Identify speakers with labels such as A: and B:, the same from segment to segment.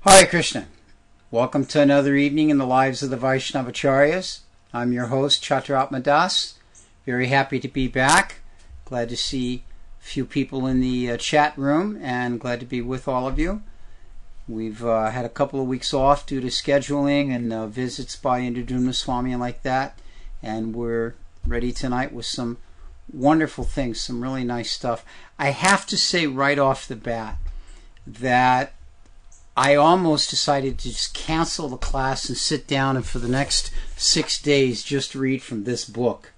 A: Hare Krishna. Welcome to another evening in the lives of the Vaishnavacharyas. I'm your host, Chaturapma Das. Very happy to be back. Glad to see a few people in the chat room and glad to be with all of you. We've had a couple of weeks off due to scheduling and visits by Indradumna Swami and like that. And we're ready tonight with some wonderful things, some really nice stuff. I have to say right off the bat that I almost decided to just cancel the class and sit down and for the next 6 days just read from this book.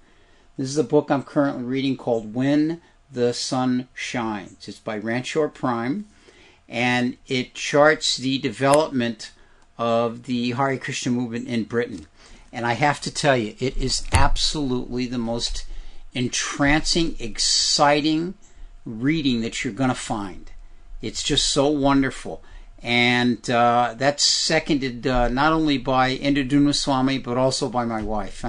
A: This is a book I'm currently reading called When the Sun Shines. It's by Ranchor Prime, and it charts the development of the Hare Krishna movement in Britain. And I have to tell you, it is absolutely the most entrancing, exciting reading that you're going to find. It's just so wonderful. And that's seconded not only by Indradumna Swami, but also by my wife.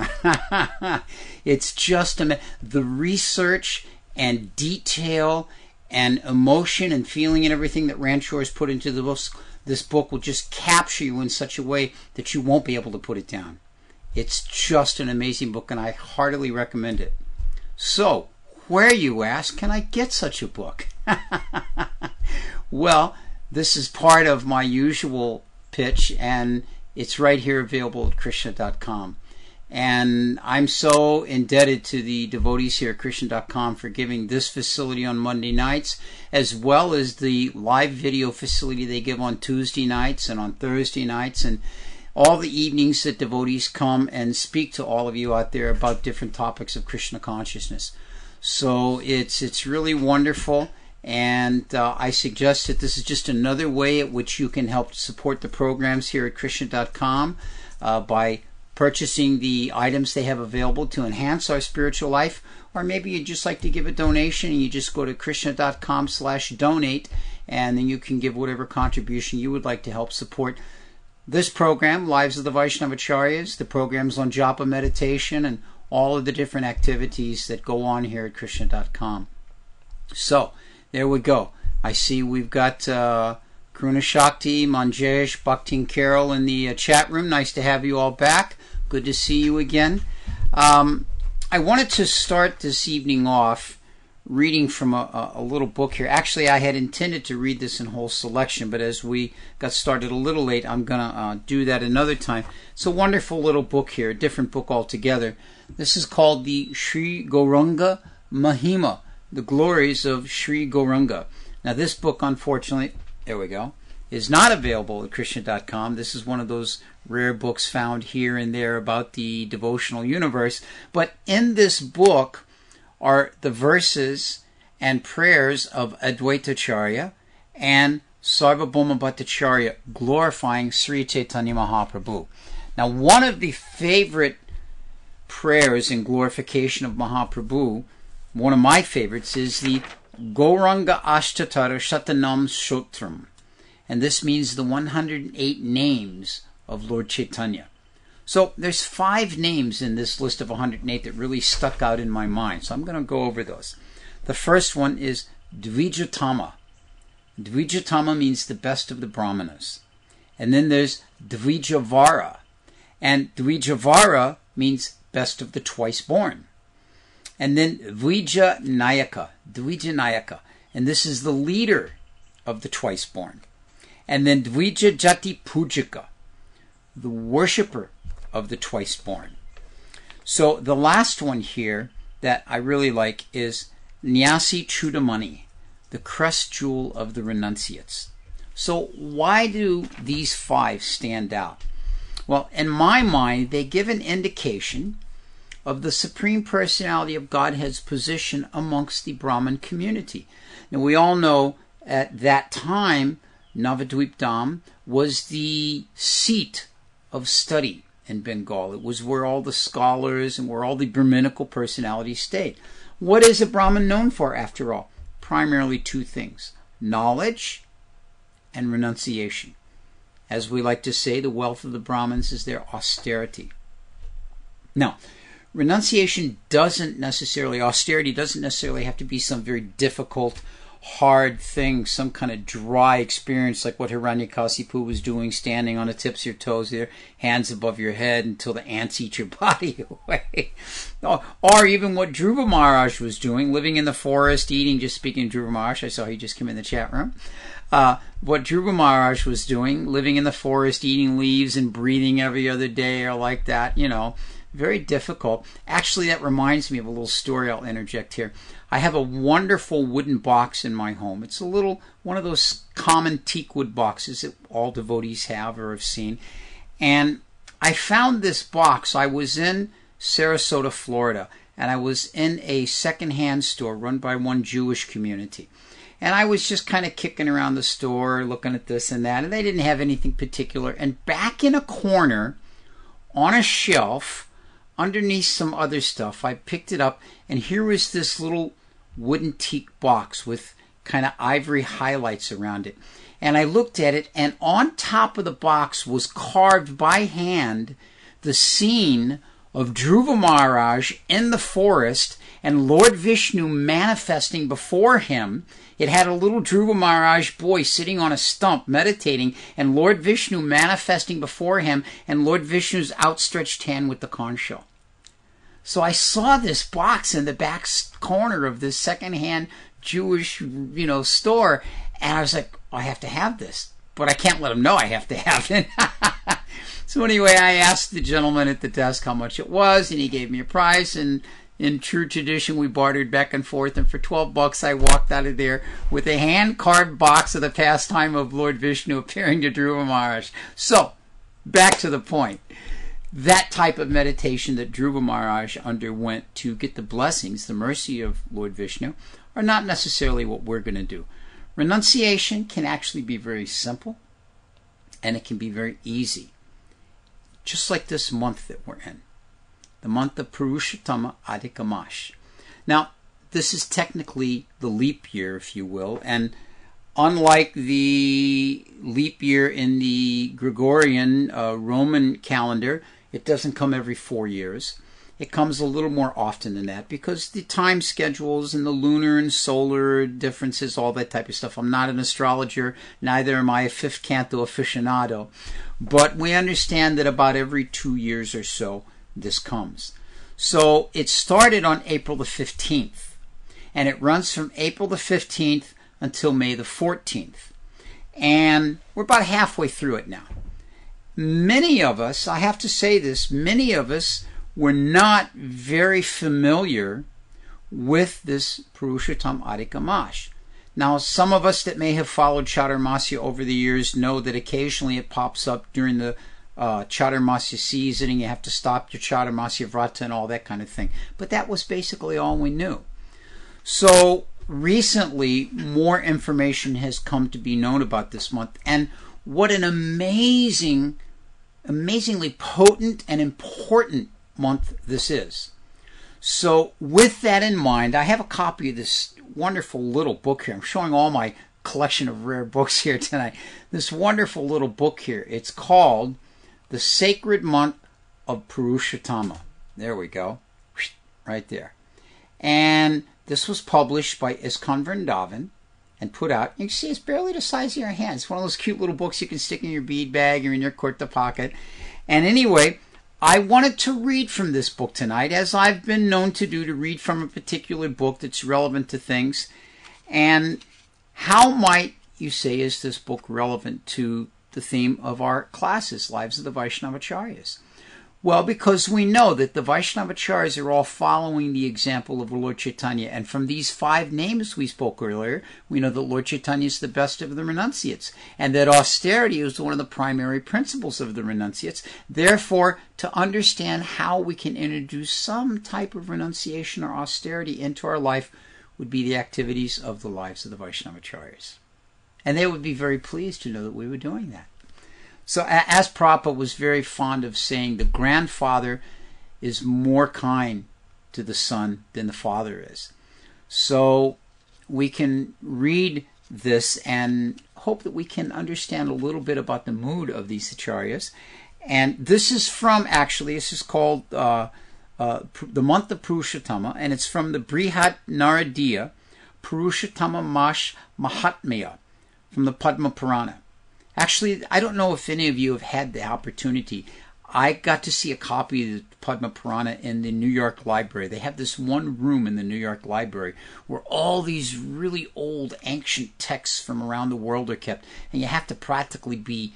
A: It's just the research and detail and emotion and feeling and everything that Ranchor has put into this book will just capture you in such a way that you won't be able to put it down. It's just an amazing book, and I heartily recommend it. So, where, you ask, can I get such a book? Well, this is part of my usual pitch, and it's right here available at Krishna.com. And I'm so indebted to the devotees here at Krishna.com for giving this facility on Monday nights, as well as the live video facility they give on Tuesday nights and on Thursday nights, and all the evenings that devotees come and speak to all of you out there about different topics of Krishna consciousness. So it's really wonderful. And I suggest that this is just another way at which you can help support the programs here at Krishna.com by purchasing the items they have available to enhance our spiritual life. Or maybe you'd just like to give a donation and you just go to Krishna.com/donate, and then you can give whatever contribution you would like to help support this program, Lives of the Vaishnavacharyas, the programs on japa meditation, and all of the different activities that go on here at Krishna.com. So, there we go. I see we've got Karuna Shakti, Manjesh, Bhakti and Carol in the chat room. Nice to have you all back. Good to see you again. I wanted to start this evening off reading from a little book here. Actually, I had intended to read this in whole selection, but as we got started a little late, I'm going to do that another time. It's a wonderful little book here, a different book altogether. This is called the Sri Gauranga Mahima, the glories of Sri Gauranga. Now this book, unfortunately, there we go, is not available at Krishna.com. This is one of those rare books found here and there about the devotional universe. But in this book are the verses and prayers of Advaita Acharya and Sarvabhauma Bhattacarya glorifying Sri Chaitanya Mahaprabhu. Now one of the favorite prayers in glorification of Mahaprabhu, one of my favorites, is the Gauranga Ashtatara Shatanam Stotram. And this means the 108 names of Lord Chaitanya. So there's 5 names in this list of 108 that really stuck out in my mind. So I'm going to go over those. The first one is Dvijatama. Dvijatama means the best of the Brahmanas. And then there's Dvijavara. And Dvijavara means best of the twice born. And then Dvija Nayaka, and this is the leader of the twice born. And then Dvija Jati Pujika, the worshipper of the twice born. So the last one here that I really like is Nyasi Chudamani, the crest jewel of the renunciates. So why do these 5 stand out? Well, in my mind, they give an indication of the Supreme Personality of Godhead's position amongst the Brahmin community. Now we all know at that time Navadvip was the seat of study in Bengal. It was where all the scholars and where all the Brahminical personalities stayed. What is a Brahmin known for, after all? Primarily 2 things: knowledge and renunciation. As we like to say, the wealth of the Brahmins is their austerity. Now, austerity doesn't necessarily have to be some very difficult, hard thing, some kind of dry experience like what Hiranyakasipu was doing, standing on the tips of your toes there, hands above your head until the ants eat your body away. Or even what Dhruva Maharaj was doing, living in the forest, eating, just speaking of Dhruva Maharaj, I saw he just came in the chat room. What Dhruva Maharaj was doing, living in the forest, eating leaves and breathing every other day or like that, very difficult. Actually, that reminds me of a little story I'll interject here. I have a wonderful wooden box in my home. It's a little, one of those common teak wood boxes that all devotees have or have seen. And I found this box. I was in Sarasota, Florida, and I was in a secondhand store run by one Jewish community. And I was just kind of kicking around the store, looking at this and that, and they didn't have anything particular. And back in a corner, on a shelf, underneath some other stuff, I picked it up, and here was this little wooden teak box with kind of ivory highlights around it. And I looked at it, and on top of the box was carved by hand the scene of Dhruva Maharaj in the forest and Lord Vishnu manifesting before him. It had a little Dhruva Maharaj boy sitting on a stump meditating, and Lord Vishnu manifesting before him, and Lord Vishnu's outstretched hand with the conch shell. So I saw this box in the back corner of this secondhand Jewish, store, and I was like, I have to have this, but I can't let them know I have to have it. So anyway, I asked the gentleman at the desk how much it was, and he gave me a price, and in true tradition, we bartered back and forth, and for $12 I walked out of there with a hand-carved box of the pastime of Lord Vishnu appearing to Dhruva Maharaj. So, back to the point. That type of meditation that Dhruva Maharaj underwent to get the blessings, the mercy of Lord Vishnu, are not necessarily what we're going to do. Renunciation can actually be very simple, and it can be very easy. Just like this month that we're in. The month of Purushottama Month. Now, this is technically the leap year, if you will, and unlike the leap year in the Gregorian Roman calendar, it doesn't come every 4 years. It comes a little more often than that because the time schedules and the lunar and solar differences, all that type of stuff. I'm not an astrologer, neither am I a fifth canto aficionado, but we understand that about every 2 years or so, this comes. So it started on April the 15th, and it runs from April the 15th until May the 14th. And we're about halfway through it now. Many of us, I have to say this, many of us were not very familiar with this Purushottama Month. Now, some of us that may have followed Chaturmasya over the years know that occasionally it pops up during the Chaturmasya season, and you have to stop your Chaturmasya Vrata and all that kind of thing. But that was basically all we knew. So recently, more information has come to be known about this month, and what an amazingly potent and important month this is. So with that in mind, I have a copy of this wonderful little book here. I'm showing all my collection of rare books here tonight. This wonderful little book here. It's called The Sacred Month of Purushottama. There we go. Right there. And this was published by ISKCON Vrindavan and put out. You can see it's barely the size of your hand. It's one of those cute little books you can stick in your bead bag or in your kurta pocket. And anyway, I wanted to read from this book tonight, as I've been known to do, to read from a particular book that's relevant to things. And how might you say is this book relevant to the theme of our classes, Lives of the Vaishnavacharyas? Well, because we know that the Vaishnavacharyas are all following the example of Lord Chaitanya. And from these 5 names we spoke earlier, we know that Lord Chaitanya is the best of the renunciates, and that austerity is one of the primary principles of the renunciates. Therefore, to understand how we can introduce some type of renunciation or austerity into our life would be the activities of the Lives of the Vaishnavacharyas. And they would be very pleased to know that we were doing that. So as Prabhupada was very fond of saying, the grandfather is more kind to the son than the father is. So we can read this and hope that we can understand a little bit about the mood of these acharyas. And this is from, actually, this is called the month of Purushottama, and it's from the Brihat Naradiya Purushottama Mahatmya from the Padma Purana. Actually, I don't know if any of you have had the opportunity. I got to see a copy of the Padma Purana in the New York Library. They have this one room in the New York Library where all these really old, ancient texts from around the world are kept. And you have to practically be,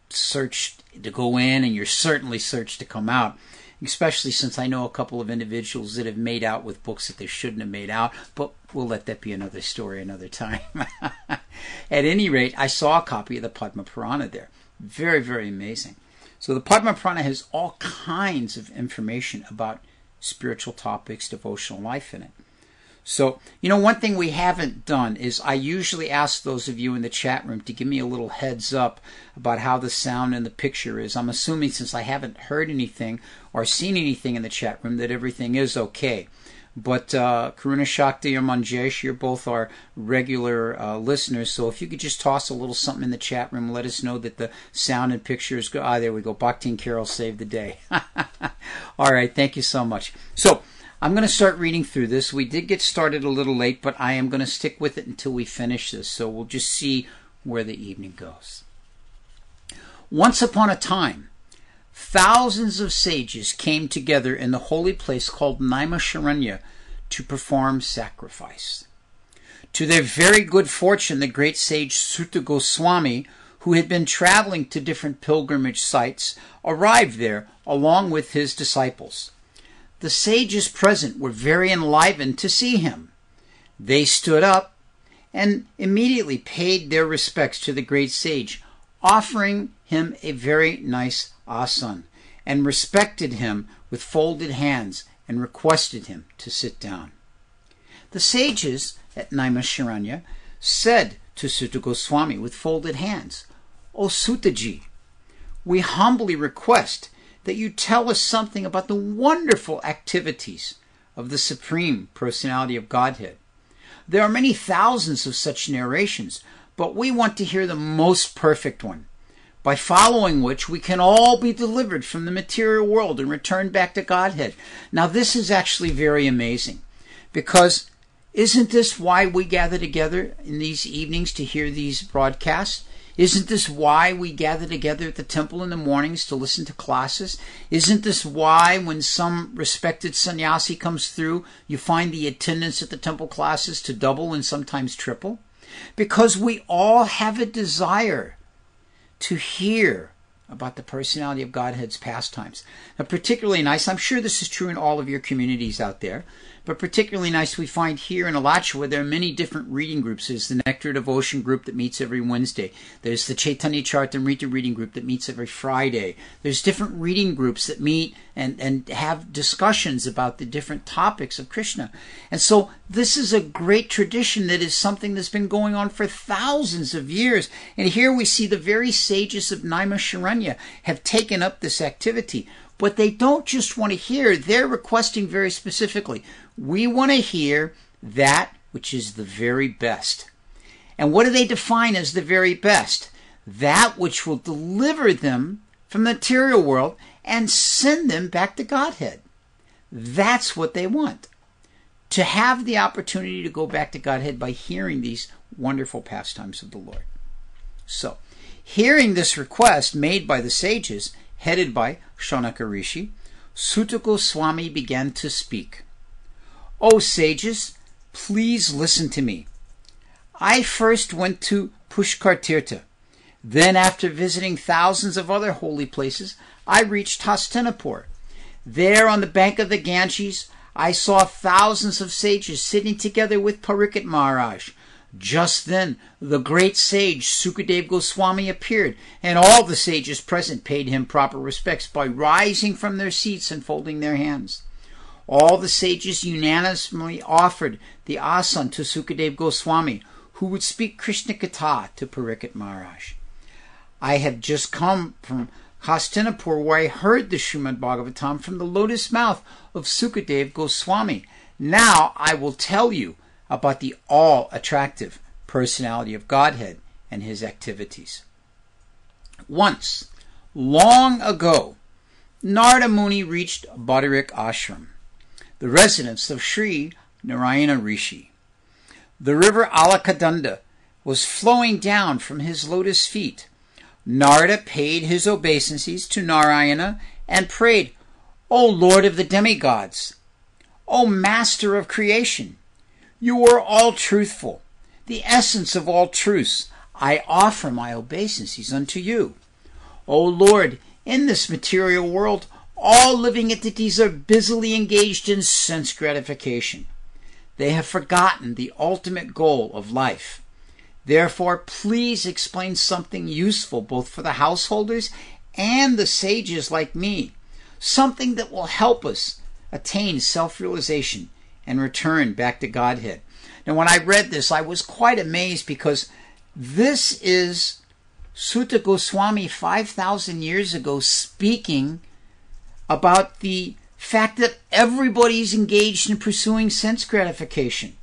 A: searched to go in, and you're certainly searched to come out. Especially since I know a couple of individuals that have made out with books that they shouldn't have made out. But we'll let that be another story another time. At any rate, I saw a copy of the Padma Purana there. Very, very amazing. So the Padma Purana has all kinds of information about spiritual topics, devotional life in it. So, one thing we haven't done is I usually ask those of you in the chat room to give me a little heads up about how the sound and the picture is. I'm assuming since I haven't heard anything or seen anything in the chat room that everything is okay. But Karuna Shakti or Manjesh, you're both our regular listeners, so if you could just toss a little something in the chat room, let us know that the sound and picture is good. There we go. Bhakti and Carol saved the day. All right, thank you so much. So I'm going to start reading through this. We did get started a little late, but I am going to stick with it until we finish this, so we'll just see where the evening goes. Once upon a time, thousands of sages came together in the holy place called Naimisharanya to perform sacrifice. To their very good fortune, the great sage Suta Goswami, who had been traveling to different pilgrimage sites, arrived there along with his disciples. The sages present were very enlivened to see him. They stood up and immediately paid their respects to the great sage, offering him a very nice asan, and respected him with folded hands and requested him to sit down. The sages at Naimisharanya said to Suta Goswami with folded hands, "O Sutaji, we humbly request that you tell us something about the wonderful activities of the Supreme Personality of Godhead. There are many thousands of such narrations, but we want to hear the most perfect one, by following which we can all be delivered from the material world and return back to Godhead." Now this is actually very amazing, because isn't this why we gather together in these evenings to hear these broadcasts? Isn't this why we gather together at the temple in the mornings to listen to classes? Isn't this why when some respected sannyasi comes through, you find the attendance at the temple classes to double and sometimes triple? Because we all have a desire to hear about the personality of Godhead's pastimes. Now, particularly nice, I'm sure this is true in all of your communities out there, but particularly nice we find here in Alachua, there are many different reading groups. There's the Nectar Devotion group that meets every Wednesday. There's the Chaitanya Charitamrita reading group that meets every Friday. There's different reading groups that meet and have discussions about the different topics of Krishna. And so this is a great tradition that is something that's been going on for thousands of years. And here we see the very sages of Naimisharanya have taken up this activity. But they don't just want to hear, they're requesting very specifically, we want to hear that which is the very best. And what do they define as the very best? That which will deliver them from the material world and send them back to Godhead. That's what they want. To have the opportunity to go back to Godhead by hearing these wonderful pastimes of the Lord. So, hearing this request made by the sages, headed by Shaunaka Rishi, Suta Goswami began to speak. "O sages, please listen to me. I first went to Pushkar Tirtha. Then, after visiting thousands of other holy places, I reached Hastinapur. There, on the bank of the Ganges, I saw thousands of sages sitting together with Parikshit Maharaj. Just then, the great sage Sukadeva Goswami appeared, and all the sages present paid him proper respects by rising from their seats and folding their hands. All the sages unanimously offered the asan to Sukadeva Goswami, who would speak Krishna Katha to Parikshit Maharaj. I have just come from Hastinapur, where I heard the Srimad Bhagavatam from the lotus mouth of Sukadeva Goswami. Now I will tell you about the all-attractive personality of Godhead and his activities. Once, long ago, Narada Muni reached Badarik Ashram, the residence of Sri Narayana Rishi. The river Alaknanda was flowing down from his lotus feet. Narada paid his obeisances to Narayana and prayed, O Lord of the demigods, O Master of creation, you are all truthful, the essence of all truths. I offer my obeisances unto you. O Lord, in this material world, all living entities are busily engaged in sense gratification. They have forgotten the ultimate goal of life. Therefore, please explain something useful both for the householders and the sages like me, something that will help us attain self-realization and return back to Godhead. Now, when I read this, I was quite amazed because this is Sutta Goswami 5,000 years ago speaking about the fact that everybody's engaged in pursuing sense gratification.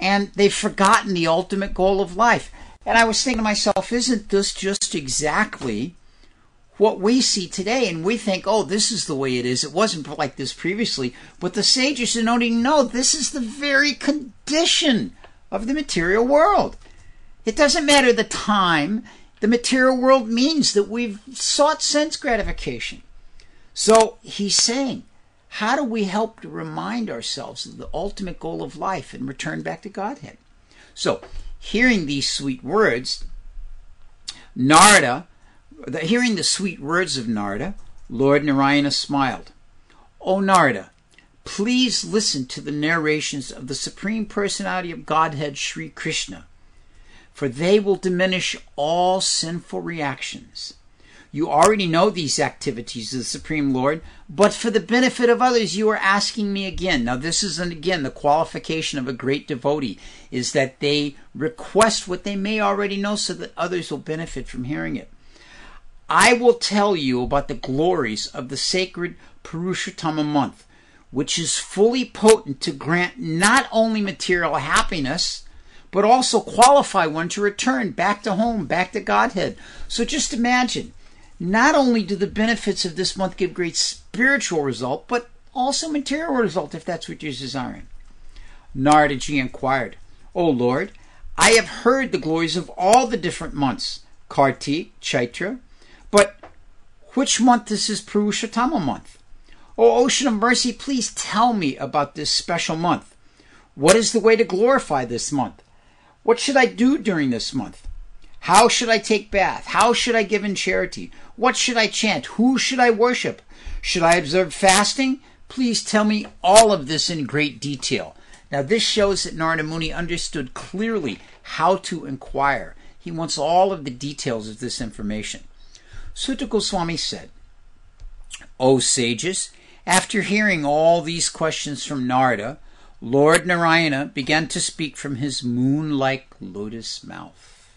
A: And they've forgotten the ultimate goal of life. And I was thinking to myself, isn't this just exactly what we see today? And we think, oh, this is the way it is. It wasn't like this previously. But the sages said, no, this is the very condition of the material world. It doesn't matter the time. The material world means that we've sought sense gratification. So he's saying, how do we help to remind ourselves of the ultimate goal of life and return back to Godhead? So, hearing these sweet words, hearing the sweet words of Narada, Lord Narayana smiled. O Narada, please listen to the narrations of the Supreme Personality of Godhead, Sri Krishna, for they will diminish all sinful reactions. You already know these activities of the Supreme Lord, but for the benefit of others, you are asking me again. Now, this is, again, the qualification of a great devotee, is that they request what they may already know so that others will benefit from hearing it. I will tell you about the glories of the sacred Purushottama month, which is fully potent to grant not only material happiness, but also qualify one to return back to home, back to Godhead. So just imagine, not only do the benefits of this month give great spiritual result, but also material result, if that's what you're desiring. Naradaji inquired, O Lord, I have heard the glories of all the different months, Kartik, Chaitra, but which month is this Purushottama month? O Ocean of Mercy, please tell me about this special month. What is the way to glorify this month? What should I do during this month? How should I take bath? How should I give in charity? What should I chant? Who should I worship? Should I observe fasting? Please tell me all of this in great detail. Now this shows that Narada Muni understood clearly how to inquire. He wants all of the details of this information. Sutta Goswami said, O sages, after hearing all these questions from Narada, Lord Narayana began to speak from his moon-like lotus mouth.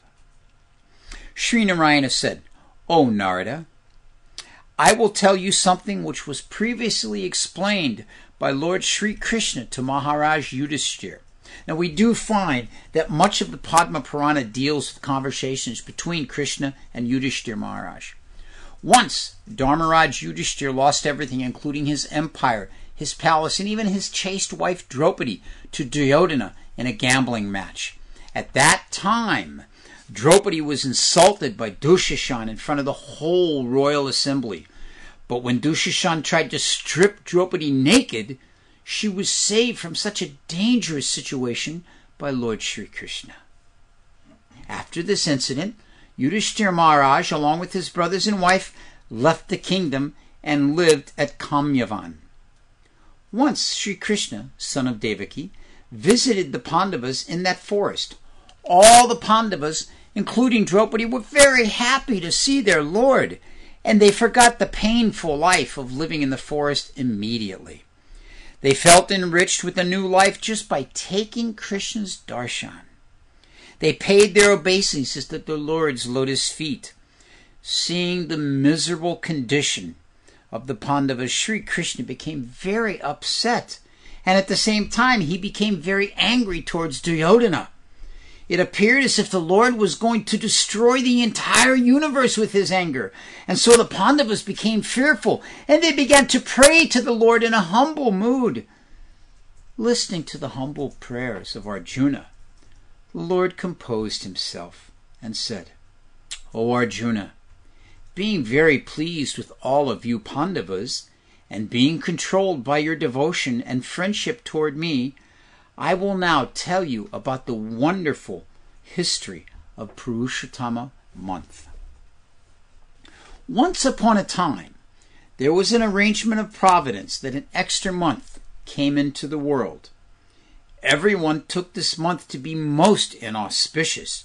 A: Sri Narayana said, O Narada, I will tell you something which was previously explained by Lord Sri Krishna to Maharaj Yudhishthira. Now we do find that much of the Padma Purana deals with conversations between Krishna and Yudhishthira Maharaj. Once, Dharmaraj Yudhishthira lost everything, including his empire, his palace, and even his chaste wife Draupadi to Duryodhana in a gambling match. At that time, Draupadi was insulted by Dushashan in front of the whole royal assembly. But when Dushashan tried to strip Draupadi naked, she was saved from such a dangerous situation by Lord Sri Krishna. After this incident, Yudhishthira Maharaj, along with his brothers and wife, left the kingdom and lived at Kamyavan. Once Sri Krishna, son of Devaki, visited the Pandavas in that forest. All the Pandavas, including Draupadi, were very happy to see their Lord, and they forgot the painful life of living in the forest immediately. They felt enriched with a new life just by taking Krishna's darshan. They paid their obeisances at their Lord's lotus feet. Seeing the miserable condition of the Pandavas, Sri Krishna became very upset, and at the same time he became very angry towards Duryodhana. It appeared as if the Lord was going to destroy the entire universe with his anger, and so the Pandavas became fearful, and they began to pray to the Lord in a humble mood. Listening to the humble prayers of Arjuna, the Lord composed himself and said, O Arjuna, being very pleased with all of you Pandavas, and being controlled by your devotion and friendship toward me, I will now tell you about the wonderful history of Purushottama Month. Once upon a time, there was an arrangement of providence that an extra month came into the world. Everyone took this month to be most inauspicious,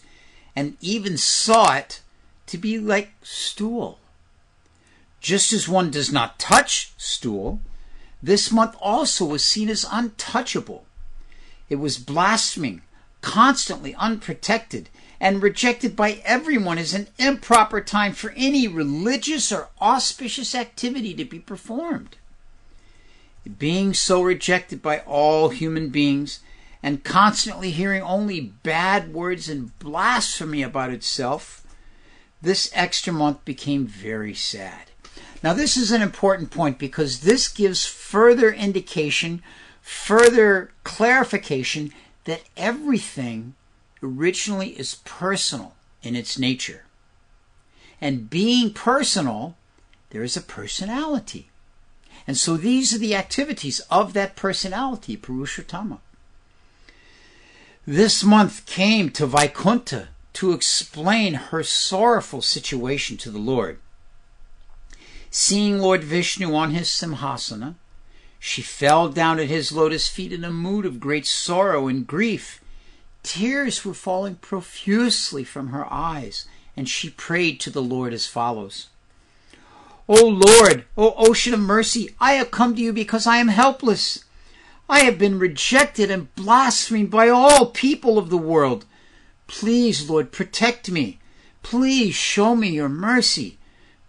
A: and even saw it to be like stool. Just as one does not touch stool, this month also was seen as untouchable. It was blaspheming, constantly unprotected, and rejected by everyone as an improper time for any religious or auspicious activity to be performed. Being so rejected by all human beings, and constantly hearing only bad words and blasphemy about itself, this extra month became very sad. Now this is an important point because this gives further indication, further clarification that everything originally is personal in its nature. And being personal, there is a personality. And so these are the activities of that personality, Purushottama. This month came to Vaikuntha to explain her sorrowful situation to the Lord. Seeing Lord Vishnu on his simhasana, she fell down at his lotus feet in a mood of great sorrow and grief. Tears were falling profusely from her eyes, and she prayed to the Lord as follows. O Lord, O ocean of mercy, I have come to you because I am helpless. I have been rejected and blasphemed by all people of the world. Please, Lord, protect me. Please show me your mercy.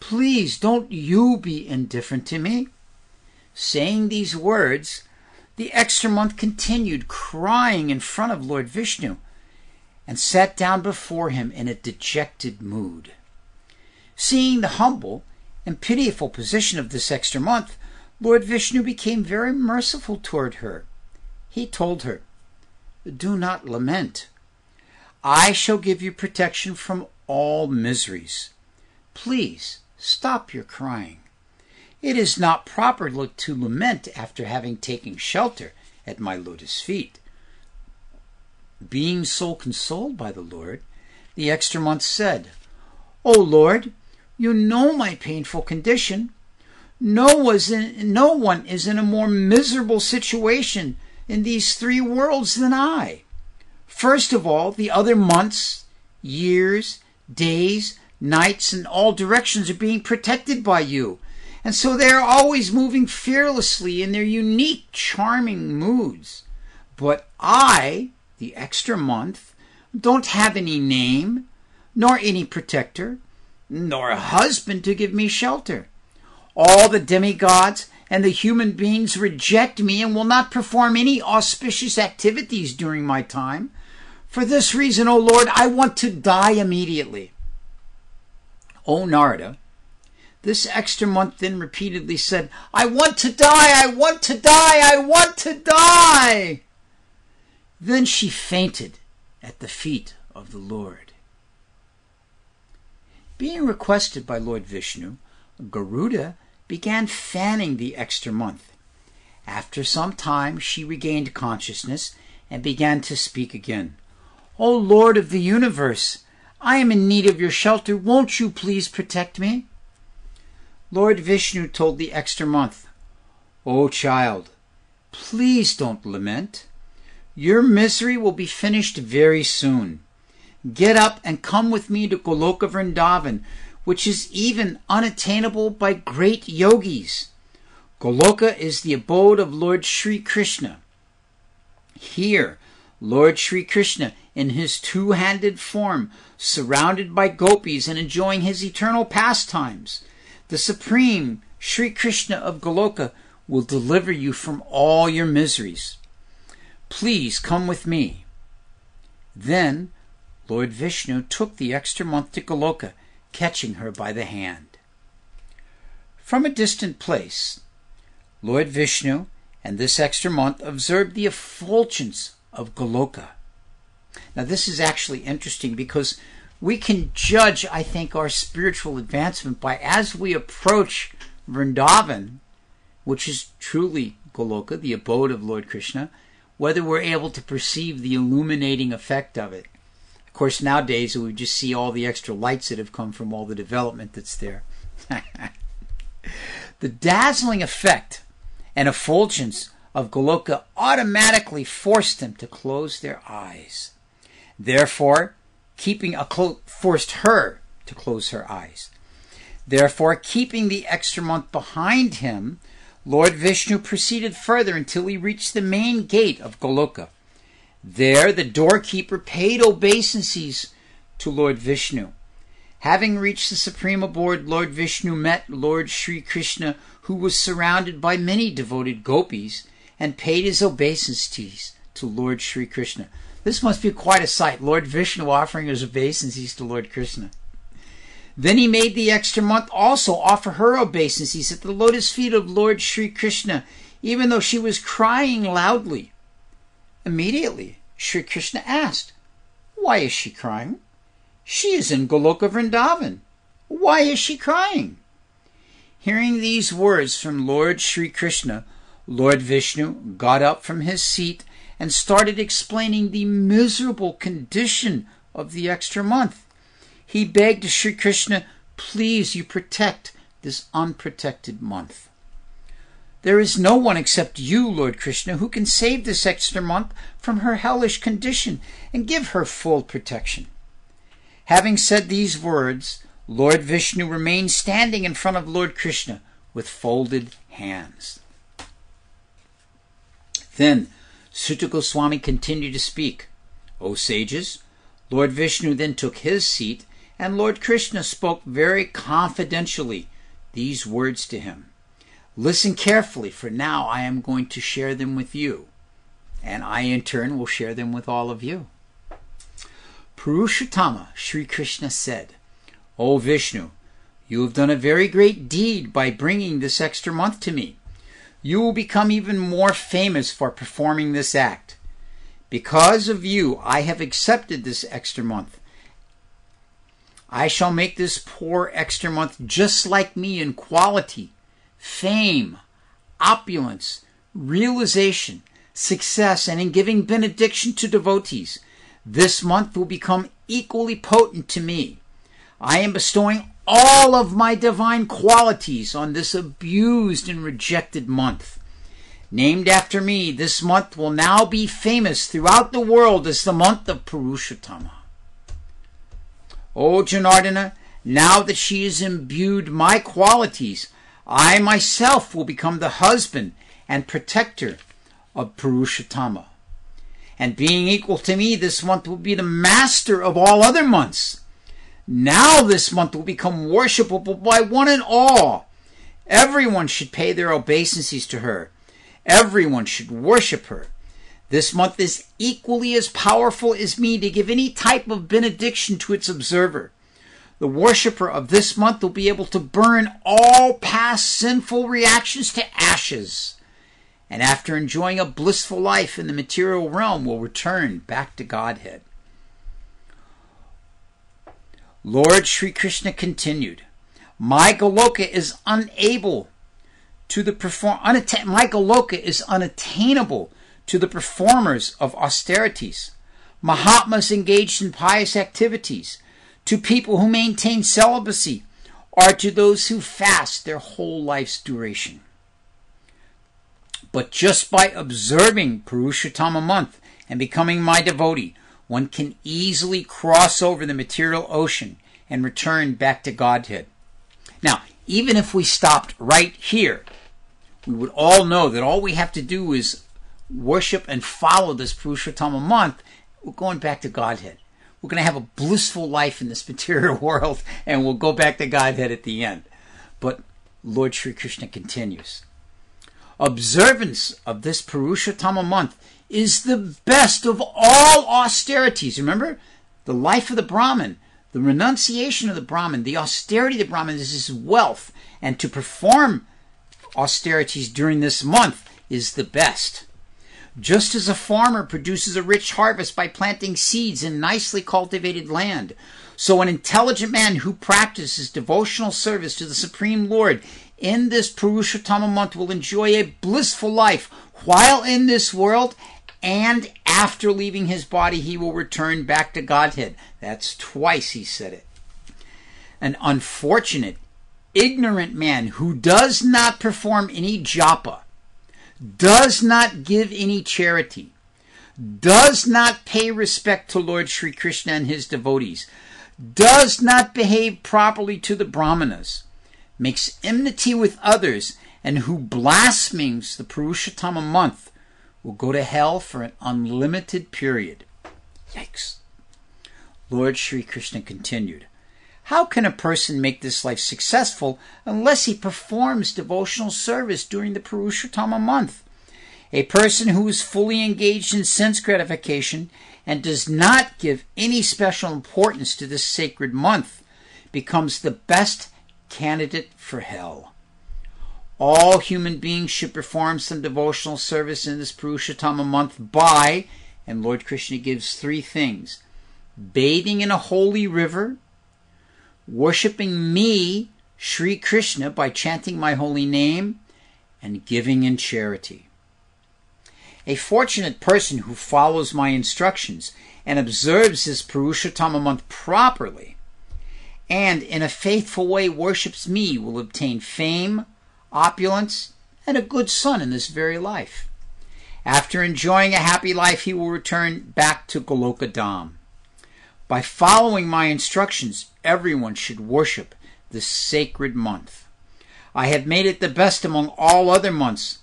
A: Please don't you be indifferent to me. Saying these words, the extra month continued crying in front of Lord Vishnu and sat down before him in a dejected mood. Seeing the humble and pitiful position of this extra month, Lord Vishnu became very merciful toward her. He told her, Do not lament. I shall give you protection from all miseries. Please stop your crying. It is not proper to lament after having taken shelter at my lotus feet. Being so consoled by the Lord, the extra month said, O Lord, you know my painful condition. No one is in a more miserable situation in these three worlds than I. First of all, the other months, years, days, nights, in all directions are being protected by you. And so they are always moving fearlessly in their unique, charming moods. But I, the extra month, don't have any name, nor any protector, nor a husband to give me shelter. All the demigods and the human beings reject me and will not perform any auspicious activities during my time. For this reason, O Lord, I want to die immediately. O Narada, this extra month then repeatedly said, I want to die, I want to die, I want to die. Then she fainted at the feet of the Lord. Being requested by Lord Vishnu, Garuda began fanning the extra month. After some time, she regained consciousness and began to speak again. O Lord of the universe, I am in need of your shelter. Won't you please protect me? Lord Vishnu told the extra month, O child, please don't lament. Your misery will be finished very soon. Get up and come with me to Goloka Vrindavan, which is even unattainable by great yogis. Goloka is the abode of Lord Sri Krishna. Here, Lord Sri Krishna, in his two-handed form, surrounded by gopis and enjoying his eternal pastimes, the Supreme Sri Krishna of Goloka will deliver you from all your miseries. Please come with me. Then Lord Vishnu took the extra month to Goloka, catching her by the hand. From a distant place, Lord Vishnu and this extra month observed the effulgence of Goloka. Now this is actually interesting because we can judge, I think, our spiritual advancement by as we approach Vrindavan, which is truly Goloka, the abode of Lord Krishna, whether we're able to perceive the illuminating effect of it. Of course, nowadays we just see all the extra lights that have come from all the development that's there. The dazzling effect and effulgence of Goloka automatically forced them to close their eyes. Therefore, forced her to close her eyes. Therefore, keeping the extra month behind him, Lord Vishnu proceeded further until he reached the main gate of Goloka. There, the doorkeeper paid obeisances to Lord Vishnu. Having reached the supreme abode, Lord Vishnu met Lord Sri Krishna, who was surrounded by many devoted gopis, and paid his obeisances to Lord Sri Krishna. This must be quite a sight, Lord Vishnu offering his obeisances to Lord Krishna. Then he made the extra month also offer her obeisances at the lotus feet of Lord Sri Krishna, even though she was crying loudly. Immediately, Sri Krishna asked, "Why is she crying? She is in Goloka Vrindavan. Why is she crying?" Hearing these words from Lord Sri Krishna, Lord Vishnu got up from his seat and started explaining the miserable condition of the extra month. He begged Sri Krishna, "Please, you protect this unprotected month. There is no one except you, Lord Krishna, who can save this extra month from her hellish condition and give her full protection." Having said these words, Lord Vishnu remained standing in front of Lord Krishna with folded hands. Then Sutta Goswami continued to speak. "O sages," Lord Vishnu then took his seat, and Lord Krishna spoke very confidentially these words to him. "Listen carefully, for now I am going to share them with you, and I in turn will share them with all of you." Purushottama, Sri Krishna said, "O Vishnu, you have done a very great deed by bringing this extra month to me. You will become even more famous for performing this act. Because of you, I have accepted this extra month. I shall make this poor extra month just like me in quality, fame, opulence, realization, success, and in giving benediction to devotees. This month will become equally potent to me. I am bestowing all of my divine qualities on this abused and rejected month. Named after me, this month will now be famous throughout the world as the month of Purushottama. O Janardana, now that she has imbued my qualities, I myself will become the husband and protector of Purushottama. And being equal to me, this month will be the master of all other months. Now this month will become worshipable by one and all. Everyone should pay their obeisances to her. Everyone should worship her. This month is equally as powerful as me to give any type of benediction to its observer. The worshipper of this month will be able to burn all past sinful reactions to ashes, and after enjoying a blissful life in the material realm will return back to Godhead." Lord Sri Krishna continued, My Goloka is unattainable to the performers of austerities, Mahatmas engaged in pious activities, to people who maintain celibacy, or to those who fast their whole life's duration. But just by observing Purushottama month and becoming my devotee, one can easily cross over the material ocean and return back to Godhead. Now, even if we stopped right here, we would all know that all we have to do is worship and follow this Purushottama month. We're going back to Godhead. We're going to have a blissful life in this material world, and we'll go back to Godhead at the end. But Lord Sri Krishna continues. Observance of this Purushottama month is the best of all austerities. Remember, the life of the Brahmin, the renunciation of the Brahmin, the austerity of the Brahmin is his wealth, and to perform austerities during this month is the best. Just as a farmer produces a rich harvest by planting seeds in nicely cultivated land, so an intelligent man who practices devotional service to the Supreme Lord in this Purushottama month will enjoy a blissful life while in this world, and after leaving his body he will return back to Godhead. That's twice he said it. An unfortunate, ignorant man who does not perform any japa, does not give any charity, does not pay respect to Lord Sri Krishna and his devotees, does not behave properly to the brahmanas, makes enmity with others, and who blasphemes the Purushottama month will go to hell for an unlimited period. Yikes. Lord Sri Krishna continued, how can a person make this life successful unless he performs devotional service during the Purushottama month? A person who is fully engaged in sense gratification and does not give any special importance to this sacred month becomes the best candidate for hell. All human beings should perform some devotional service in this Purushottama month by, and Lord Krishna gives 3 things: bathing in a holy river, worshipping me, Sri Krishna, by chanting my holy name, and giving in charity. A fortunate person who follows my instructions and observes this Purushottama month properly and in a faithful way worships me will obtain fame, opulence, and a good son in this very life. After enjoying a happy life, he will return back to Goloka Dham. By following my instructions, everyone should worship this sacred month. I have made it the best among all other months.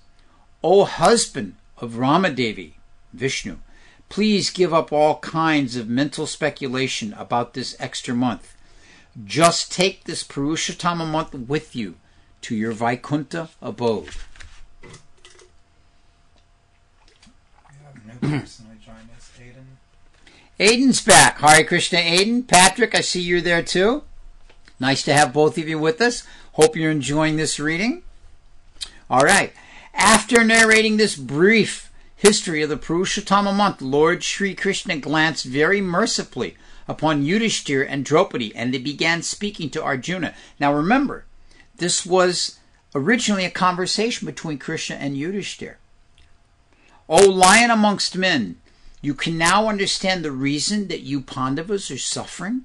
A: O husband of Ramadevi, Vishnu, please give up all kinds of mental speculation about this extra month. Just take this Purushottama month with you to your Vaikuntha abode.
B: We have a new person who joined us, Aiden.
A: Aiden's back. Hare Krishna, Aiden. Patrick, I see you're there too. Nice to have both of you with us. Hope you're enjoying this reading. All right. After narrating this brief history of the Purushottama month, Lord Sri Krishna glanced very mercifully upon Yudhishthira and Draupadi, and they began speaking to Arjuna. Now remember, this was originally a conversation between Krishna and Yudhishthira. O lion amongst men, you can now understand the reason that you Pandavas are suffering.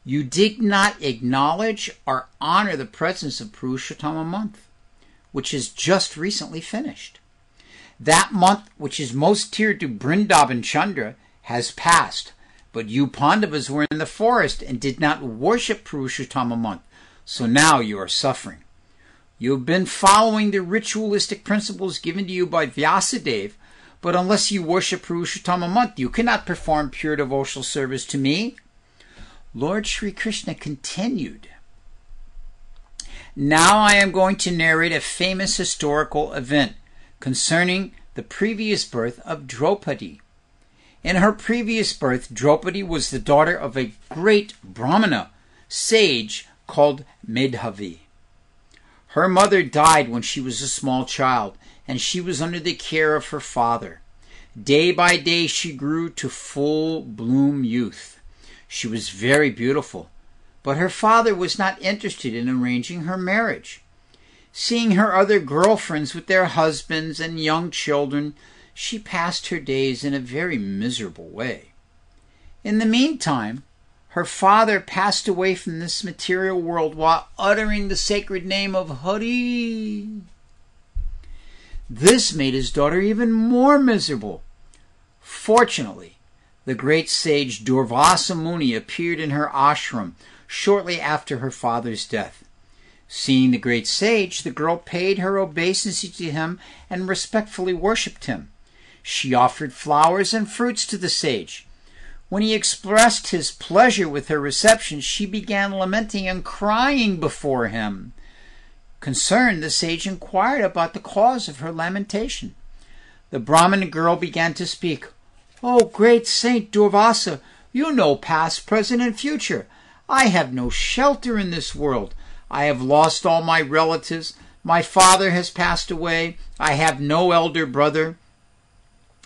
A: You did not acknowledge or honor the presence of Purushottama month, which is just recently finished. That month, which is most dear to Vrindavan Chandra, has passed, but you Pandavas were in the forest and did not worship Purushottama month, so now you are suffering. You have been following the ritualistic principles given to you by Vyasadeva, but unless you worship Purushottama month, you cannot perform pure devotional service to me. Lord Sri Krishna continued, now I am going to narrate a famous historical event concerning the previous birth of Draupadi. In her previous birth, Draupadi was the daughter of a great Brahmana sage called Medhavi. Her mother died when she was a small child, and she was under the care of her father. Day by day she grew to full-bloom youth. She was very beautiful, but her father was not interested in arranging her marriage. Seeing her other girlfriends with their husbands and young children, she passed her days in a very miserable way. In the meantime, her father passed away from this material world while uttering the sacred name of Hari. This made his daughter even more miserable. Fortunately, the great sage Durvasa Muni appeared in her ashram shortly after her father's death. Seeing the great sage, the girl paid her obeisance to him and respectfully worshipped him. She offered flowers and fruits to the sage. When he expressed his pleasure with her reception, she began lamenting and crying before him. Concerned, the sage inquired about the cause of her lamentation. The Brahmin girl began to speak. "O great Saint Durvasa, you know past, present, and future. I have no shelter in this world. I have lost all my relatives. My father has passed away. I have no elder brother.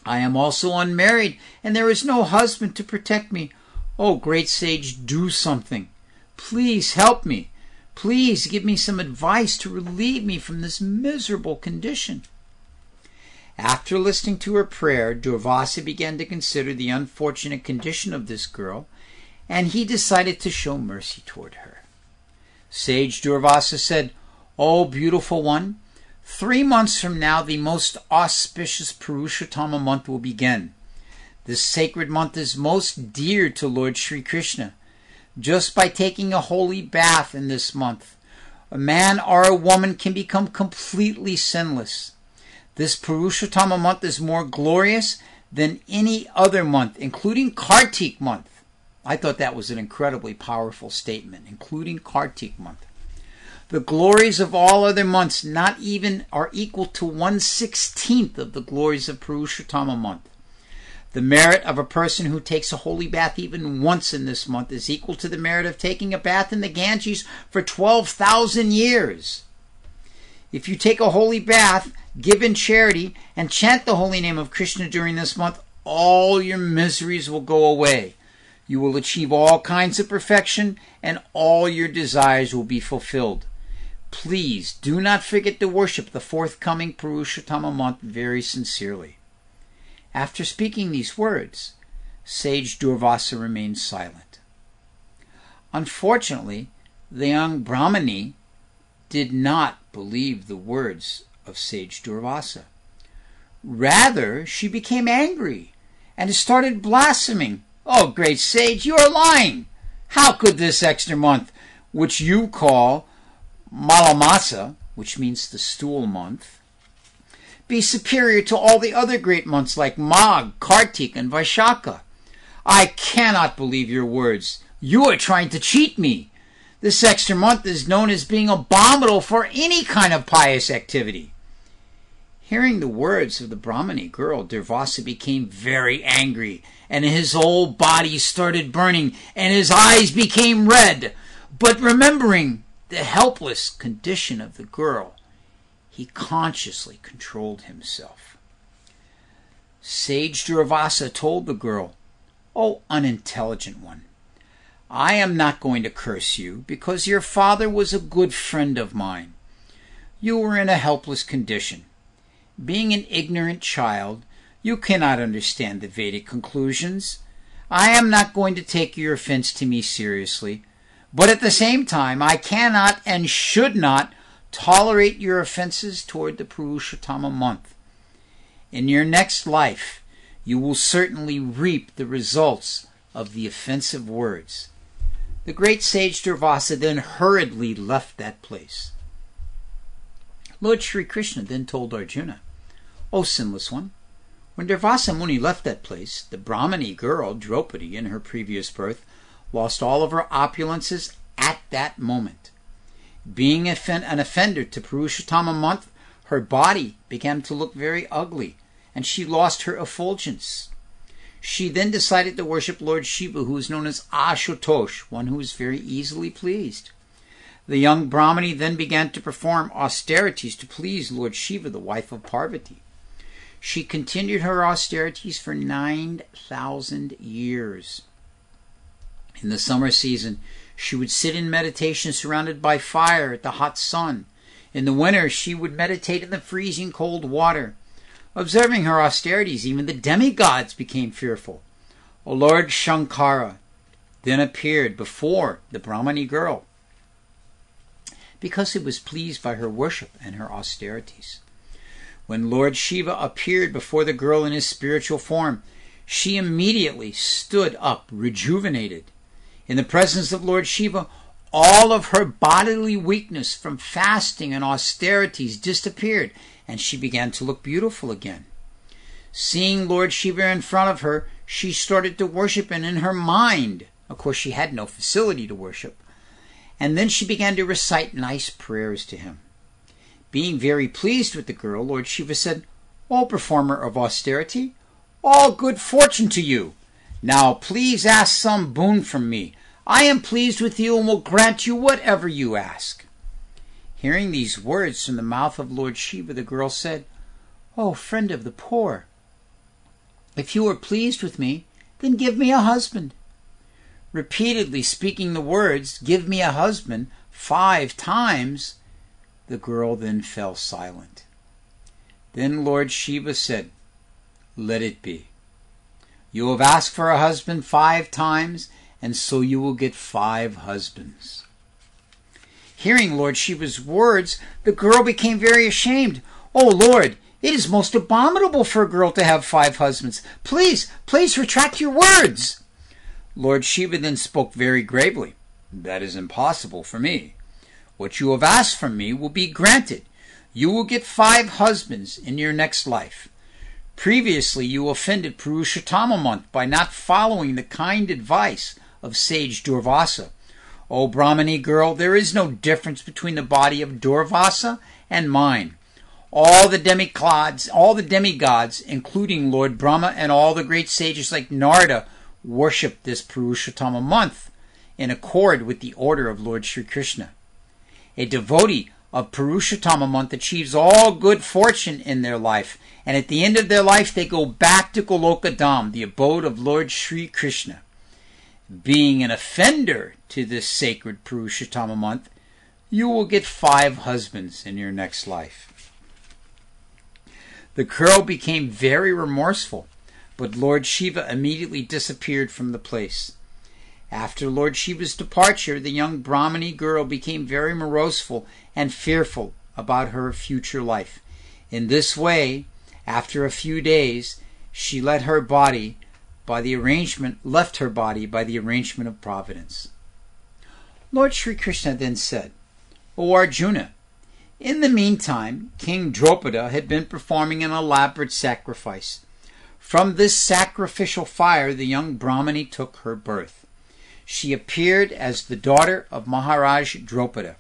A: I am also unmarried, and there is no husband to protect me. Oh, great sage, do something. Please help me. Please give me some advice to relieve me from this miserable condition." After listening to her prayer, Durvasa began to consider the unfortunate condition of this girl, and he decided to show mercy toward her. Sage Durvasa said, "O beautiful one, 3 months from now the most auspicious Purushottama month will begin. This sacred month is most dear to Lord Sri Krishna. Just by taking a holy bath in this month, a man or a woman can become completely sinless. This Purushottama month is more glorious than any other month, including Kartik month." I thought that was an incredibly powerful statement, including Kartik month. "The glories of all other months not even are equal to 1/16 of the glories of Purushottama month. The merit of a person who takes a holy bath even once in this month is equal to the merit of taking a bath in the Ganges for 12,000 years. If you take a holy bath, give in charity, and chant the holy name of Krishna during this month, all your miseries will go away. You will achieve all kinds of perfection, and all your desires will be fulfilled. Please do not forget to worship the forthcoming Purushottama month very sincerely." After speaking these words, Sage Durvasa remained silent. Unfortunately, the young Brahmani did not believe the words of Sage Durvasa. Rather, she became angry and started blaspheming. "Oh, great sage, you are lying! How could this extra month, which you call Malamasa, which means the stool month, be superior to all the other great months like Magh, Kartik, and Vaishakha? I cannot believe your words. You are trying to cheat me. This extra month is known as being abominable for any kind of pious activity." Hearing the words of the Brahmani girl, Durvasa became very angry, and his whole body started burning, and his eyes became red. But remembering the helpless condition of the girl, he consciously controlled himself. Sage Durvasa told the girl, "O unintelligent one, I am not going to curse you because your father was a good friend of mine. You were in a helpless condition. Being an ignorant child, you cannot understand the Vedic conclusions. I am not going to take your offense to me seriously, but at the same time, I cannot and should not tolerate your offenses toward the Purushottama month. In your next life, you will certainly reap the results of the offensive words." The great sage Durvasa then hurriedly left that place. Lord Sri Krishna then told Arjuna, "O sinless one, when Durvasa Muni left that place, the Brahmani girl, Draupadi, in her previous birth, lost all of her opulences at that moment. Being an offender to Purushottama month, her body began to look very ugly, and she lost her effulgence. She then decided to worship Lord Shiva, who is known as Ashutosh, one who is very easily pleased. The young Brahmani then began to perform austerities to please Lord Shiva, the wife of Parvati. She continued her austerities for 9,000 years. In the summer season, she would sit in meditation surrounded by fire at the hot sun. In the winter, she would meditate in the freezing cold water. Observing her austerities, even the demigods became fearful. O Lord Shankara then appeared before the Brahmani girl, because he was pleased by her worship and her austerities. When Lord Shiva appeared before the girl in his spiritual form, she immediately stood up, rejuvenated. In the presence of Lord Shiva, all of her bodily weakness from fasting and austerities disappeared, and she began to look beautiful again. Seeing Lord Shiva in front of her, she started to worship him in her mind. Of course, she had no facility to worship. And then she began to recite nice prayers to him. Being very pleased with the girl, Lord Shiva said, "O performer of austerity, all good fortune to you. Now please ask some boon from me. I am pleased with you and will grant you whatever you ask." Hearing these words from the mouth of Lord Shiva, the girl said, "O friend of the poor, If you are pleased with me, then give me a husband." Repeatedly speaking the words, "Give me a husband," 5 times, the girl then fell silent. Then Lord Shiva said, "Let it be. You have asked for a husband 5 times, and so you will get 5 husbands." Hearing Lord Shiva's words, the girl became very ashamed. "Oh Lord, it is most abominable for a girl to have 5 husbands. Please retract your words." Lord Shiva then spoke very gravely. "That is impossible for me. What you have asked from me will be granted. You will get 5 husbands in your next life. Previously you offended Purushottama Month by not following the kind advice of sage Durvasa. O Brahmani girl, there is no difference between the body of Durvasa and mine. All the demigods, including Lord Brahma and all the great sages like Narada, worship this Purushottama Month in accord with the order of Lord Sri Krishna. A devotee of Purushottama Month achieves all good fortune in their life, and at the end of their life they go back to Goloka Dham, the abode of Lord Sri Krishna. Being an offender to this sacred Purushottama Month, you will get 5 husbands in your next life." The girl became very remorseful, but Lord Shiva immediately disappeared from the place. After Lord Shiva's departure, the young Brahmani girl became very moroseful and fearful about her future life. In this way, after a few days, she left her body by the arrangement of Providence. Lord Sri Krishna then said, "O Arjuna, in the meantime, King Drupada had been performing an elaborate sacrifice. From this sacrificial fire, the young Brahmani took her birth. She appeared as the daughter of Maharaj Drupada.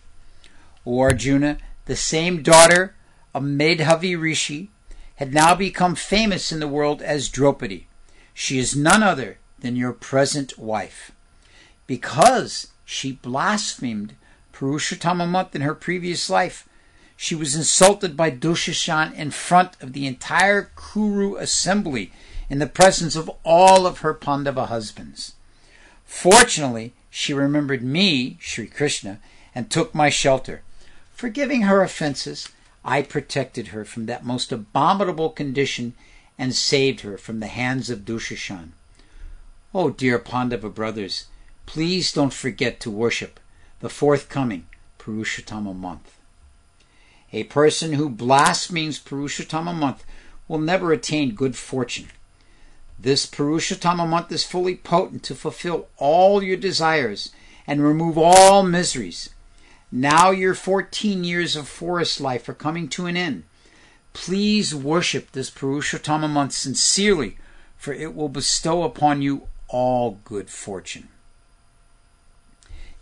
A: O Arjuna, the same daughter of Medhavi Rishi had now become famous in the world as Draupadi. She is none other than your present wife. Because she blasphemed Purushottama Month in her previous life, she was insulted by Dushashan in front of the entire Kuru assembly in the presence of all of her Pandava husbands. Fortunately, she remembered me, Sri Krishna, and took my shelter. Forgiving her offenses, I protected her from that most abominable condition and saved her from the hands of Dushashan. Oh, dear Pandava brothers, please don't forget to worship the forthcoming Purushottama Month. A person who blasphemes Purushottama Month will never attain good fortune. This Purushottama Month is fully potent to fulfill all your desires and remove all miseries. Now your 14 years of forest life are coming to an end. Please worship this Purushottama Month sincerely, for it will bestow upon you all good fortune."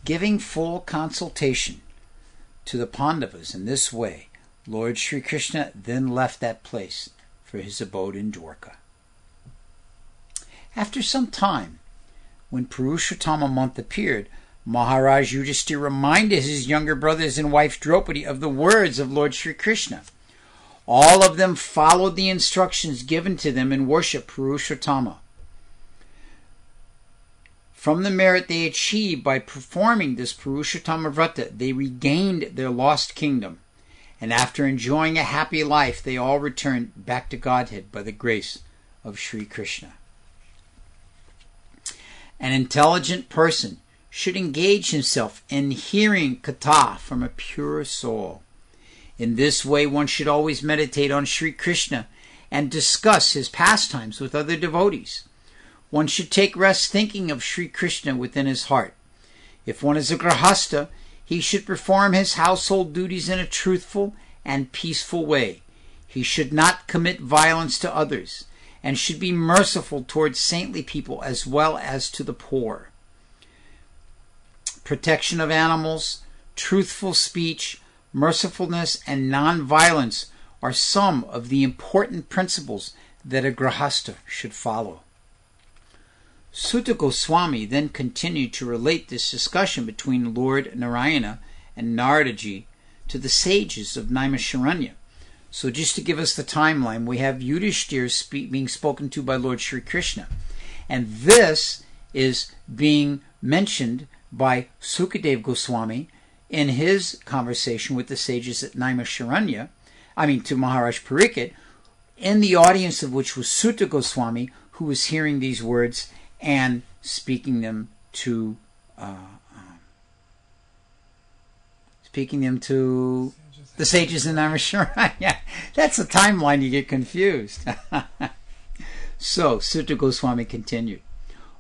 A: Giving full consultation to the Pandavas in this way, Lord Sri Krishna then left that place for his abode in Dwarka. After some time, when Purushottama Month appeared, Maharaj Yudhishthira reminded his younger brothers and wife Draupadi of the words of Lord Sri Krishna. All of them followed the instructions given to them and worshiped Purushottama. From the merit they achieved by performing this Purushottama Vrata, they regained their lost kingdom, and after enjoying a happy life, they all returned back to Godhead by the grace of Sri Krishna. An intelligent person should engage himself in hearing katha from a pure soul. In this way, one should always meditate on Sri Krishna and discuss his pastimes with other devotees. One should take rest thinking of Sri Krishna within his heart. If one is a grahasta, he should perform his household duties in a truthful and peaceful way. He should not commit violence to others, and should be merciful towards saintly people as well as to the poor. Protection of animals, truthful speech, mercifulness, and non-violence are some of the important principles that a grahasta should follow. Sutta Goswami then continued to relate this discussion between Lord Narayana and Naradaji to the sages of Naimisharanya, So just to give us the timeline, we have Yudhishthira being spoken to by Lord Sri Krishna. And this is being mentioned by Sukadeva Goswami in his conversation with the sages at Naimisharanya, to Maharaj Pariksit, in the audience of which was Sutta Goswami, who was hearing these words and speaking them to the sages in Naimisharanya. That's a timeline, you get confused. So, Sutta Goswami continued.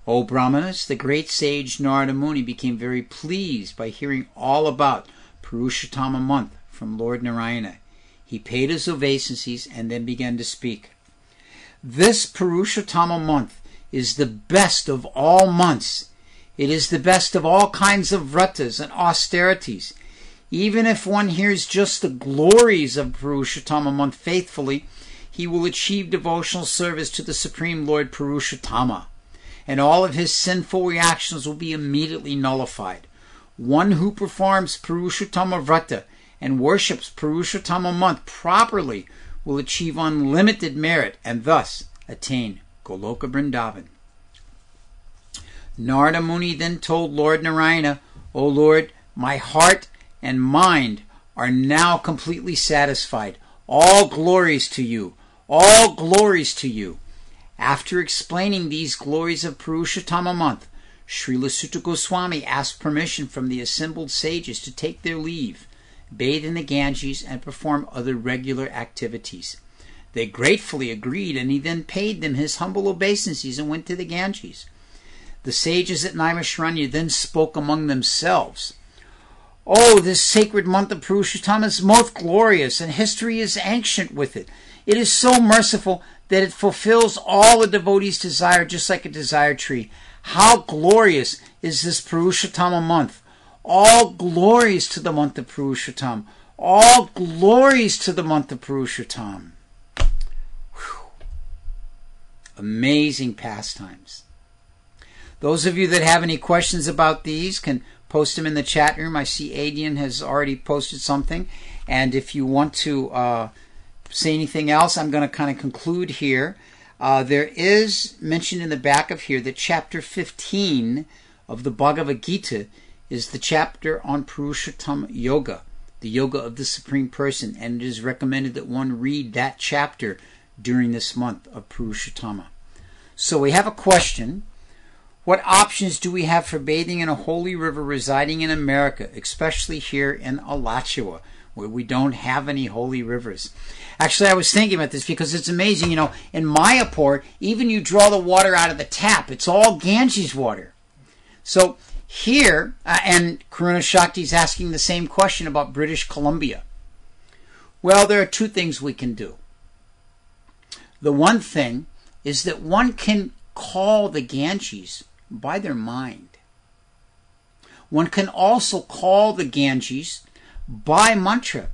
A: O Brahmanas, the great sage Narada Muni became very pleased by hearing all about Purushottama Month from Lord Narayana. He paid his obeisances and then began to speak. This Purushottama Month is the best of all months. It is the best of all kinds of vratas and austerities. Even if one hears just the glories of Purushottama Month faithfully, he will achieve devotional service to the Supreme Lord Purushottama, and all of his sinful reactions will be immediately nullified. One who performs Purushottama Vrata and worships Purushottama Month properly will achieve unlimited merit and thus attain Goloka Vrindavan. Narada Muni then told Lord Narayana, O Lord, my heart and mind are now completely satisfied. All glories to you. All glories to you. After explaining these glories of Purushottama Month, Srila Sutta Goswami asked permission from the assembled sages to take their leave, bathe in the Ganges, and perform other regular activities. They gratefully agreed, and he then paid them his humble obeisances and went to the Ganges. The sages at Naimisharanya then spoke among themselves. Oh, this sacred month of Purushottama is most glorious, and history is ancient with it. It is so merciful that it fulfills all a devotee's desire, just like a desire tree. How glorious is this Purushottama month! All glories to the month of Purushottama. All glories to the month of Purushottama. Amazing pastimes. Those of you that have any questions about these can post them in the chat room. I see Adian has already posted something. And if you want to say anything else, I'm going to kind of conclude here. There is mentioned in the back of here that chapter 15 of the Bhagavad Gita is the chapter on Purushottama Yoga, the yoga of the Supreme Person, and it is recommended that one read that chapter during this month of Purushottama. So we have a question. What options do we have for bathing in a holy river residing in America, especially here in Alachua, where we don't have any holy rivers? Actually, I was thinking about this because it's amazing. In Mayapur, even you draw the water out of the tap, it's all Ganges water. So here, and Karuna Shakti is asking the same question about British Columbia. Well, there are two things we can do. The one thing is that one can call the Ganges by their mind. One can also call the Ganges by mantra.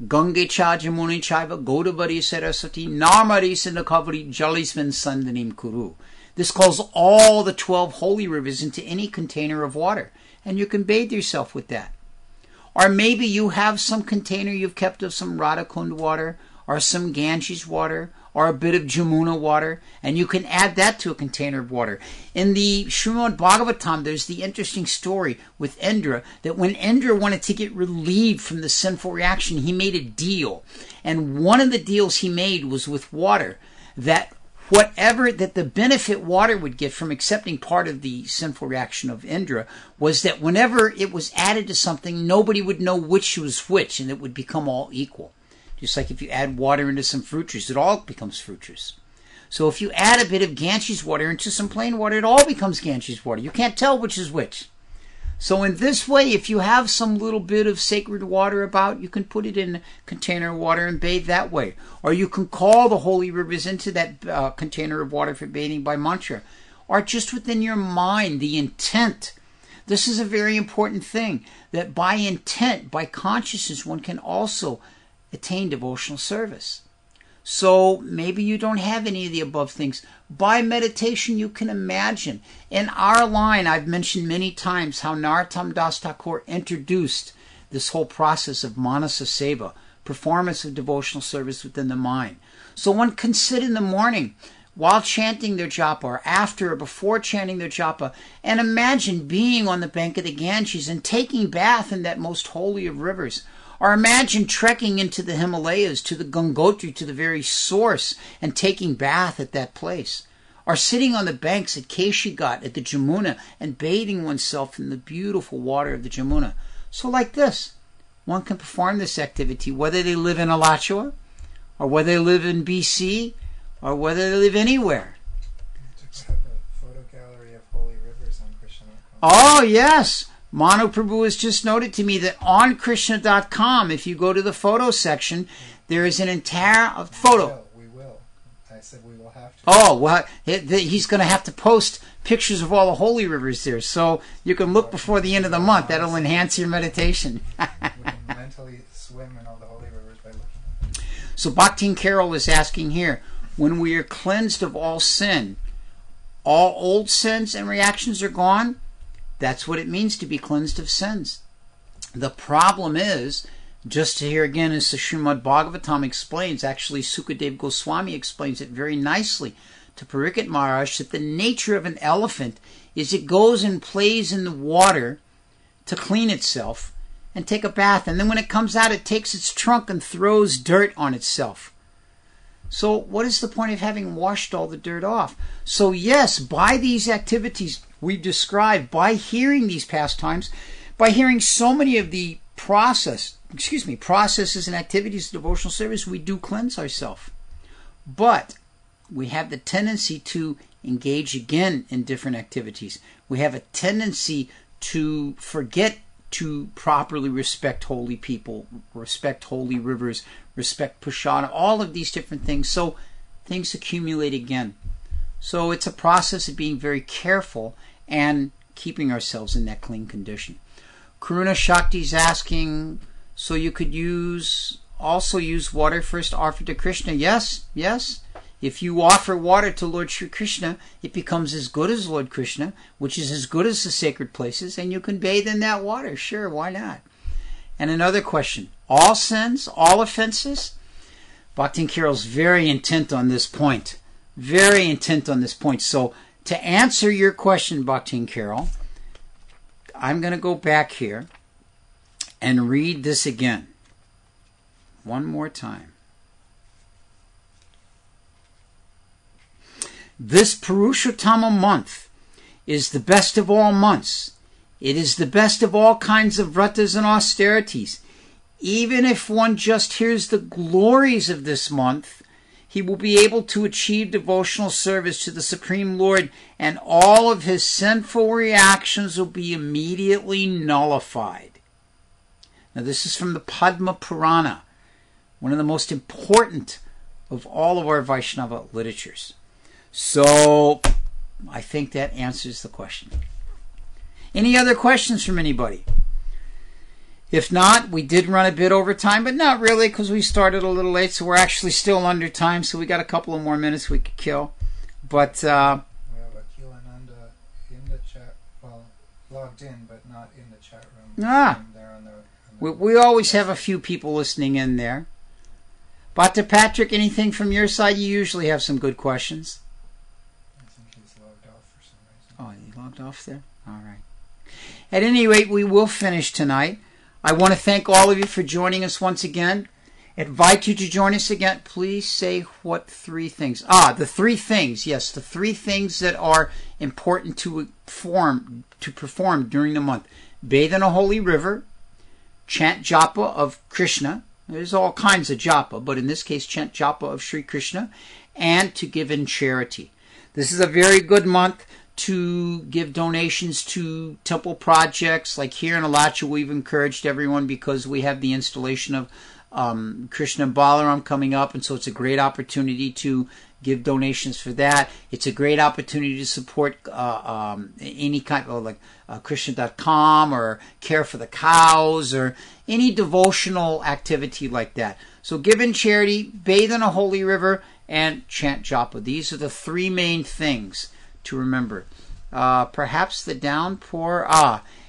A: Gange cha jamuni chaiva godavari saraswati narmari sindakavari jalisman sandanim kuru. This calls all the 12 holy rivers into any container of water, and you can bathe yourself with that. Or maybe you have some container you've kept of some Radhakund water, or some Ganges water, or a bit of Jamuna water, and you can add that to a container of water. In the Srimad Bhagavatam, there's the interesting story with Indra, that when Indra wanted to get relieved from the sinful reaction, he made a deal. And one of the deals he made was with water, that the benefit water would get from accepting part of the sinful reaction of Indra was that whenever it was added to something, nobody would know which was which, and it would become all equal. Just like if you add water into some fruit juice, it all becomes fruit juice. So if you add a bit of Ganges water into some plain water, it all becomes Ganges water. You can't tell which is which. So in this way, if you have some little bit of sacred water about, you can put it in a container of water and bathe that way. Or you can call the holy rivers into that container of water for bathing by mantra. Or just within your mind, the intent. This is a very important thing, that by intent, by consciousness, one can also attain devotional service. So maybe you don't have any of the above things. By meditation, you can imagine. In our line, I've mentioned many times how Narottam Das Thakur introduced this whole process of Manasa Seva performance of devotional service within the mind. So one can sit in the morning while chanting their japa, or after or before chanting their japa, and imagine being on the bank of the Ganges and taking bath in that most holy of rivers. Or imagine trekking into the Himalayas, to the Gangotri, to the very source, and taking bath at that place. Or sitting on the banks at Keshigat, at the Jamuna, and bathing oneself in the beautiful water of the Jamuna. So like this, one can perform this activity, whether they live in Alachua, or whether they live in BC, or whether they live anywhere.
B: Just have a photo gallery of holy rivers on Krishna.com.
A: Oh, yes. Mahaprabhu has just noted to me that on Krishna.com, if you go to the photo section, there is an entire photo.
B: We will. I said we will have to.
A: Oh, well, he's going to have to post pictures of all the holy rivers there. So you can look before the end of the month. That'll enhance your meditation.
B: We can mentally swim in all the holy rivers by looking at them.
A: So Bhakti Carol is asking here, when we are cleansed of all sin, all old sins and reactions are gone. That's what it means to be cleansed of sins. The problem is, just here again as the Srimad Bhagavatam explains, actually Sukadev Goswami explains it very nicely to Parikshit Maharaj, that the nature of an elephant is it goes and plays in the water to clean itself and take a bath, and then when it comes out it takes its trunk and throws dirt on itself. So what is the point of having washed all the dirt off? So yes, by these activities we describe, by hearing these pastimes, by hearing so many of the processes and activities of devotional service, we do cleanse ourselves. But we have the tendency to engage again in different activities. We have a tendency to forget to properly respect holy people, respect holy rivers, respect Purushottama, all of these different things. So things accumulate again. So it's a process of being very careful and keeping ourselves in that clean condition. Karuna Shakti is asking, so you could also use water first offered to Krishna? Yes. If you offer water to Lord Sri Krishna, it becomes as good as Lord Krishna, which is as good as the sacred places, and you can bathe in that water. Sure, why not? And another question, all sins, all offenses? Bhakti Carol's very intent on this point. Very intent on this point. So to answer your question, Bhakti Carol, I'm going to go back here and read this again. One more time. This Purushottama month is the best of all months. It is the best of all kinds of vratas and austerities. Even if one just hears the glories of this month, he will be able to achieve devotional service to the Supreme Lord, and all of his sinful reactions will be immediately nullified. Now this is from the Padma Purana, one of the most important of all of our Vaishnava literatures. So I think that answers the question. Any other questions from anybody? If not, we did run a bit over time, but not really, because we started a little late, so we're actually still under time, so we got a couple of more minutes we could kill. But
B: we have Akil Ananda in the chat, well, logged in, but not in the chat room. They're on the
A: we always have a few people listening in there. But to Patrick, anything from your side? You usually have some good questions.
B: I think he's logged off for some reason.
A: Oh, he logged off there? All right. At any rate, we will finish tonight. I want to thank all of you for joining us once again. Invite you to join us again. Please say what three things. The three things. Yes, the three things that are important to perform during the month. Bathe in a holy river. Chant japa of Krishna. There's all kinds of japa, but in this case, chant japa of Sri Krishna. And to give in charity. This is a very good month to give donations to temple projects. Like here in Alachua, we've encouraged everyone because we have the installation of Krishna and Balaram coming up, and so it's a great opportunity to give donations for that. It's a great opportunity to support any kind of like Krishna.com or Care for the Cows or any devotional activity like that. So give in charity, bathe in a holy river, and chant japa. These are the three main things to remember. Perhaps the downpour.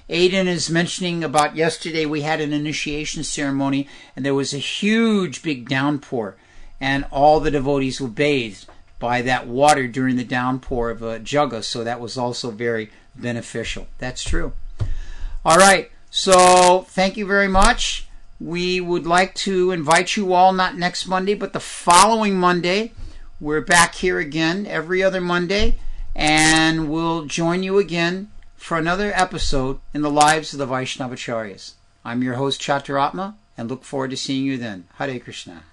A: Aiden is mentioning about yesterday we had an initiation ceremony and there was a huge big downpour and all the devotees were bathed by that water during the downpour of Jugga, so that was also very beneficial. That's true. All right, so thank you very much. We would like to invite you all, not next Monday, but the following Monday. We're back here again every other Monday, and we'll join you again for another episode in the lives of the Vaishnavacharyas. I'm your host, Chatturaatma, and look forward to seeing you then. Hare Krishna.